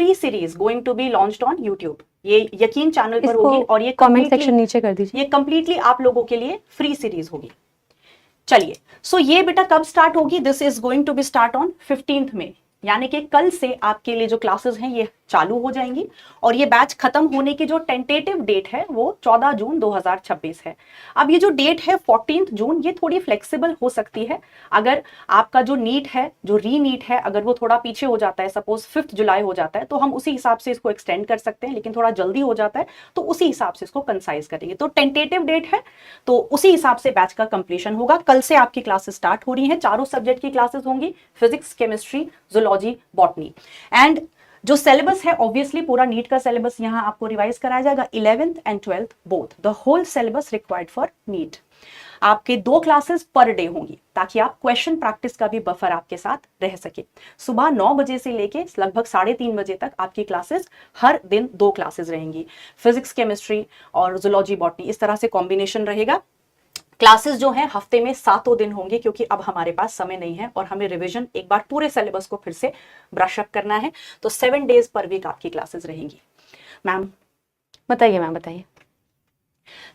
Free series going to be launched on YouTube. ये यकीन channel पर होगी और ये कमेंट सेक्शन नीचे कर दीजिए। ये कंप्लीटली आप लोगों के लिए फ्री सीरीज होगी। चलिए, सो ये बेटा कब स्टार्ट होगी? This is going to be start on 15th में, यानी कि कल से आपके लिए जो क्लासेस हैं ये चालू हो जाएंगी। और ये बैच खत्म होने की जो टेंटेटिव डेट है वो 14 जून 2026 है। अब ये जो डेट है 14 जून, ये थोड़ी फ्लेक्सिबल हो सकती है। अगर आपका जो नीट है, जो री नीट है, अगर वो थोड़ा पीछे हो जाता है, सपोज 5 जुलाई हो जाता है, तो हम उसी हिसाब से इसको एक्सटेंड कर सकते हैं। लेकिन थोड़ा जल्दी हो जाता है तो उसी हिसाब से इसको कंसाइज करेंगे। तो टेंटेटिव डेट है तो उसी हिसाब से बैच का कंप्लीशन होगा। कल से आपकी क्लासेस स्टार्ट हो रही हैं, चारों सब्जेक्ट की क्लासेस होंगी, physics, chemistry, zoology, botany. And जो सिलेबस है ऑब्वियसली पूरा नीट का सिलेबस यहां आपको रिवाइज कराया जाएगा, 11th and 12th both, the whole syllabus required for NEET. आपके 2 क्लासेस पर डे होंगी ताकि आप क्वेश्चन प्रैक्टिस का भी बफर आपके साथ रह सके। सुबह 9 बजे से लेके लगभग 3:30 बजे तक आपकी क्लासेस, हर दिन 2 क्लासेस रहेंगी, फिजिक्स, केमिस्ट्री और जूलॉजी, बॉटनी, इस तरह से कॉम्बिनेशन रहेगा। क्लासेस जो हैं हफ्ते में 7 दिन होंगे, क्योंकि अब हमारे पास समय नहीं है और हमें रिवीजन एक बार पूरे सिलेबस को फिर से ब्रश अप करना है। तो 7 डेज पर वीक आपकी क्लासेस रहेंगी। मैम बताइए, मैम बताइए।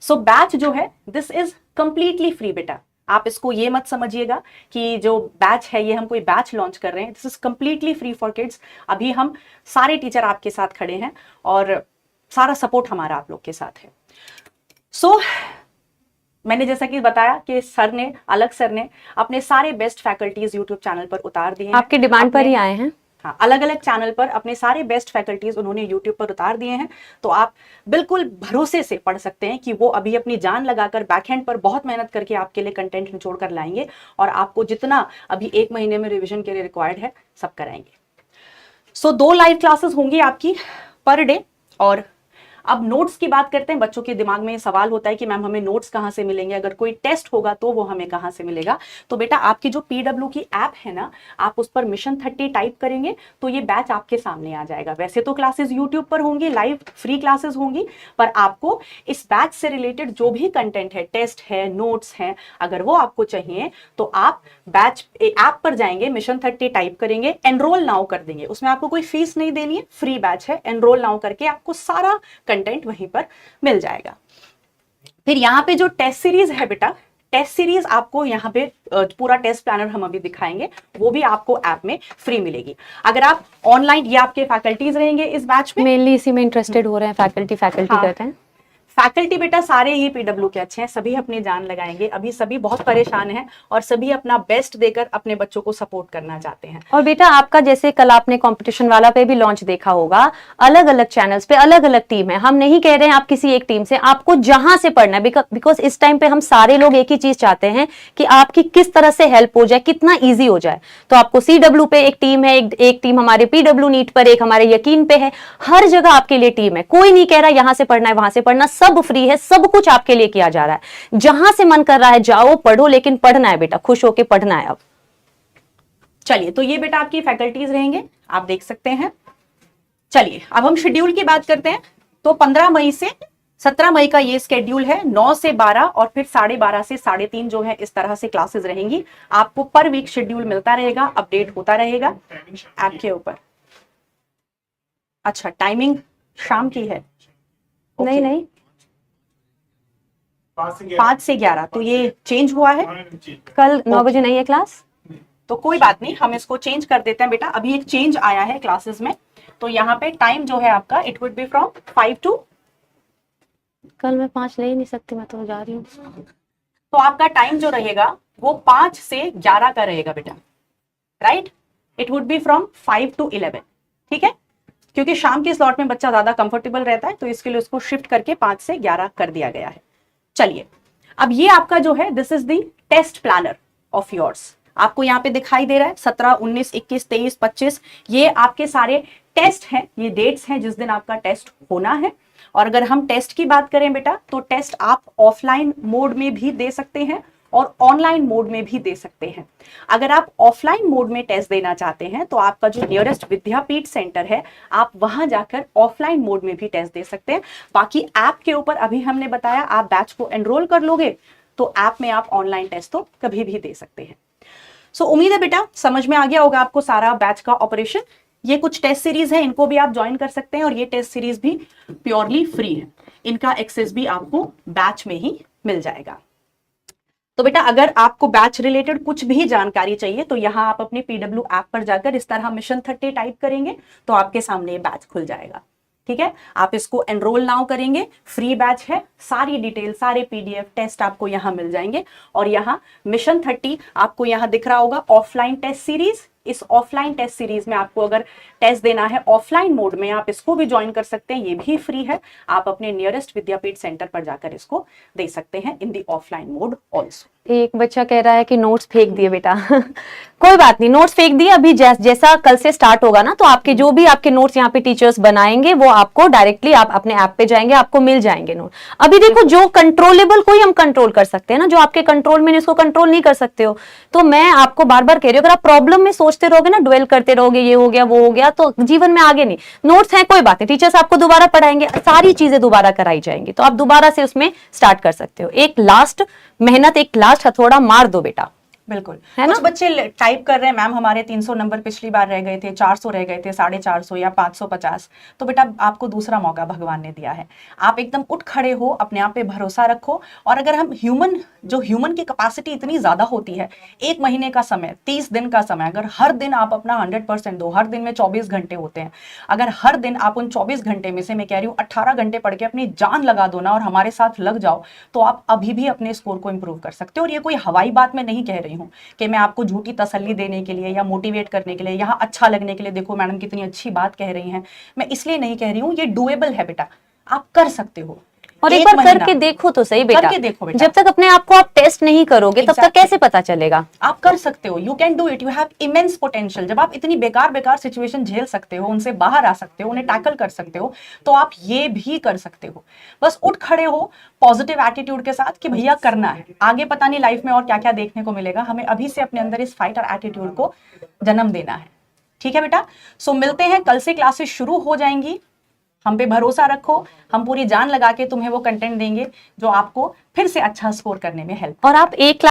सो बैच जो है दिस इज कंप्लीटली फ्री बेटा। आप इसको ये मत समझिएगा कि जो बैच है ये हम कोई बैच लॉन्च कर रहे हैं। This is completely free for kids. अभी हम सारे टीचर आपके साथ खड़े हैं और सारा सपोर्ट हमारा आप लोग के साथ है। सो मैंने जैसा कि बताया कि अलग सर ने अपने सारे बेस्ट फैकल्टीज यूट्यूब चैनल पर उतार दिए हैं। आपके डिमांड पर ही आए हैं। हाँ, अलग अलग चैनल पर अपने सारे बेस्ट फैकल्टीज उन्होंने यूट्यूब पर उतार दिए हैं। तो आप बिल्कुल भरोसे से पढ़ सकते हैं कि वो अभी अपनी जान लगाकर बैकएंड पर बहुत मेहनत करके आपके लिए कंटेंट निचोड़ कर लाएंगे और आपको जितना अभी 1 महीने में रिविजन के लिए रिक्वायर्ड है सब कराएंगे। सो 2 लाइव क्लासेस होंगी आपकी पर डे। और अब नोट्स की बात करते हैं। बच्चों के दिमाग में सवाल होता है कि मैम हमें नोट्स कहाँ से मिलेंगे, अगर कोई टेस्ट होगा तो वो हमें कहाँ से मिलेगा? तो बेटा आपकी जो PW की ऐप है ना, आप उस पर मिशन 30 टाइप करेंगे तो ये बैच आपके सामने आ जाएगा। वैसे तो क्लासेस यूट्यूब पर होंगी, लाइव फ्री क्लासेस होंगी, पर आपको इस बैच से रिलेटेड जो भी कंटेंट है, टेस्ट है, नोट्स है, अगर वो आपको चाहिए तो आप बैच ऐप पर जाएंगे, मिशन 30 टाइप करेंगे, एनरोल नाउ कर देंगे। उसमें आपको कोई फीस नहीं देनी है, फ्री बैच है। एनरोल नाउ करके आपको सारा कंटेंट वहीं पर मिल जाएगा। फिर यहाँ पे जो टेस्ट सीरीज है बेटा, टेस्ट सीरीज आपको यहाँ पे पूरा टेस्ट प्लानर हम अभी दिखाएंगे, वो भी आपको ऐप में फ्री मिलेगी। अगर आप ऑनलाइन, ये आपके फैकल्टीज रहेंगे इस बैच में, मेनली इसी में इंटरेस्टेड हो रहे हैं फैकल्टी करते हैं। फैकल्टी बेटा सारे ही PW के अच्छे हैं, सभी अपनी जान लगाएंगे। अभी सभी बहुत परेशान हैं और सभी अपना बेस्ट देकर अपने बच्चों को सपोर्ट करना चाहते हैं। और बेटा आपका जैसे कल आपने कंपटीशन वाला पे भी लॉन्च देखा होगा, अलग अलग चैनल्स पे अलग अलग टीम है। हम नहीं कह रहे हैं आप किसी एक टीम से, आपको जहां से पढ़ना है, बिकॉज इस टाइम पे हम सारे लोग एक ही चीज चाहते हैं कि आपकी किस तरह से हेल्प हो जाए, कितना ईजी हो जाए। तो आपको CW पे एक टीम है, एक टीम हमारे PW नीट पर, एक हमारे यकीन पे है। हर जगह आपके लिए टीम है। कोई नहीं कह रहा यहां से पढ़ना है वहां से पढ़ना, सब फ्री है, सब कुछ आपके लिए किया जा रहा है। जहां से मन कर रहा है जाओ पढ़ो, लेकिन पढ़ना है बेटा, खुश होके पढ़ना है। अब चलिए, तो ये बेटा आपकी फैकल्टीज रहेंगे, आप देख सकते हैं। चलिए अब हम शेड्यूल की बात करते हैं। तो 15 मई से 17 मई का ये स्केड्यूल है, 9 से 12 और फिर 12:30 से 3:30 जो है इस तरह से क्लासेस रहेंगी। आपको पर वीक शेड्यूल मिलता रहेगा, अपडेट होता रहेगा ऐप के ऊपर। अच्छा, टाइमिंग शाम की है? नहीं नहीं, 5 से 11, तो ये चेंज हुआ है। कल 9 बजे नहीं है क्लास, तो कोई बात नहीं, हम इसको चेंज कर देते हैं बेटा। अभी एक चेंज आया है क्लासेस में, तो यहाँ पे टाइम जो है आपका it would be from 5 to, कल मैं 5 ले ही नहीं सकती, मैं तो जा रही हूँ। तो आपका टाइम जो रहेगा वो 5 से 11 का रहेगा बेटा, right? It would be from 5 to 11, ठीक है? क्योंकि शाम के स्लॉट में बच्चा ज्यादा कंफर्टेबल रहता है, तो इसके लिए उसको शिफ्ट करके 5 से 11 कर दिया गया है। चलिए, अब ये आपका जो है this is the test planner of yours. आपको यहाँ पे दिखाई दे रहा है 17, 19, 21, 23, 25, ये आपके सारे टेस्ट हैं, ये डेट्स हैं जिस दिन आपका टेस्ट होना है। और अगर हम टेस्ट की बात करें बेटा, तो टेस्ट आप ऑफलाइन मोड में भी दे सकते हैं और ऑनलाइन मोड में भी दे सकते हैं। अगर आप ऑफलाइन मोड में टेस्ट देना चाहते हैं तो आपका जो नियरेस्ट विद्यापीठ सेंटर है, आप वहां जाकर ऑफलाइन मोड में भी टेस्ट दे सकते हैं। बाकी ऐप के ऊपर अभी हमने बताया, आप बैच को एनरोल कर लोगे तो ऐप में आप ऑनलाइन टेस्ट तो कभी भी दे सकते हैं। सो उम्मीद है बेटा समझ में आ गया होगा आपको सारा बैच का ऑपरेशन। ये कुछ टेस्ट सीरीज है, इनको भी आप ज्वाइन कर सकते हैं और ये टेस्ट सीरीज भी प्योरली फ्री है, इनका एक्सेस भी आपको बैच में ही मिल जाएगा। तो बेटा अगर आपको बैच रिलेटेड कुछ भी जानकारी चाहिए तो यहाँ आप अपने PW ऐप पर जाकर इस तरह मिशन 30 टाइप करेंगे तो आपके सामने ये बैच खुल जाएगा। ठीक है, आप इसको एनरोल नाउ करेंगे, फ्री बैच है, सारी डिटेल सारे PDF टेस्ट आपको यहाँ मिल जाएंगे। और यहाँ मिशन 30 आपको यहाँ दिख रहा होगा ऑफलाइन टेस्ट सीरीज। इस ऑफलाइन टेस्ट सीरीज में आपको अगर टेस्ट देना है ऑफलाइन मोड में, आप इसको भी ज्वाइन कर सकते हैं, ये भी फ्री है। आप अपने नियरेस्ट विद्यापीठ सेंटर पर जाकर इसको दे सकते हैं इन दी ऑफलाइन मोड ऑल्सो। एक बच्चा कह रहा है कि नोट्स फेंक दिए बेटा कोई बात नहीं, नोट्स फेंक दिए, अभी जैसा कल से स्टार्ट होगा ना तो आपके जो भी आपके नोट्स यहाँ पे टीचर्स बनाएंगे वो आपको डायरेक्टली आप अपने ऐप पे जाएंगे, आपको मिल जाएंगे नोट। अभी देखो जो कंट्रोलेबल कोई हम कंट्रोल कर सकते हैं ना, जो आपके कंट्रोल में इसको कंट्रोल नहीं कर सकते हो। तो मैं आपको बार बार कह रही हूँ, अगर आप प्रॉब्लम में सोचते रहोगे ना, ड्वेल करते रहोगे ये हो गया वो हो गया, तो जीवन में आगे नहीं। नोट्स हैं कोई बात नहीं, टीचर्स आपको दोबारा पढ़ाएंगे, सारी चीजें दोबारा कराई जाएंगी, तो आप दोबारा से उसमें स्टार्ट कर सकते हो। एक लास्ट मेहनत, एक लास्ट हथौड़ा मार दो बेटा। बिल्कुल है कुछ ना? बच्चे टाइप कर रहे हैं मैम हमारे 300 नंबर पिछली बार रह गए थे, 400 रह गए थे, 450 या 550। तो बेटा आपको दूसरा मौका भगवान ने दिया है, आप एकदम उठ खड़े हो, अपने आप पे भरोसा रखो। और अगर हम ह्यूमन की कैपेसिटी इतनी ज्यादा होती है, 1 महीने का समय, 30 दिन का समय, अगर हर दिन आप अपना 100% दो, हर दिन में 24 घंटे होते हैं, अगर हर दिन आप उन 24 घंटे में से मैं कह रही हूँ 18 घंटे पढ़ के अपनी जान लगा दो ना और हमारे साथ लग जाओ, तो आप अभी भी अपने स्कोर को इंप्रूव कर सकते हो। और ये कोई हवाई बात मैं नहीं कह रही हूँ कि मैं आपको झूठी तसल्ली देने के लिए या मोटिवेट करने के लिए, यहाँ अच्छा लगने के लिए, देखो मैडम कितनी अच्छी बात कह रही हैं, मैं इसलिए नहीं कह रही हूँ। ये डुएबल है बेटा, आप कर सकते हो। और एक बार करके देखो तो सही बेटा, करके देखो बेटा। जब तक अपने आप को आप टेस्ट नहीं करोगे तब तक कैसे पता चलेगा? आप कर सकते हो, you can do it, you have immense potential. जब आप इतनी बेकार सिचुएशन झेल सकते हो, उनसे बाहर आ सकते हो, उन्हें टैकल कर सकते हो, तो आप ये भी कर सकते हो। बस उठ खड़े हो पॉजिटिव एटीट्यूड के साथ कि भैया करना है। आगे पता नहीं लाइफ में और क्या क्या देखने को मिलेगा, हमें अभी से अपने अंदर इस फाइटर एटीट्यूड को जन्म देना है। ठीक है बेटा, सो मिलते हैं, कल से क्लासेस शुरू हो जाएंगी, हम पे भरोसा रखो, हम पूरी जान लगा के तुम्हें वो कंटेंट देंगे जो आपको फिर से अच्छा स्कोर करने में हेल्प। और आप एक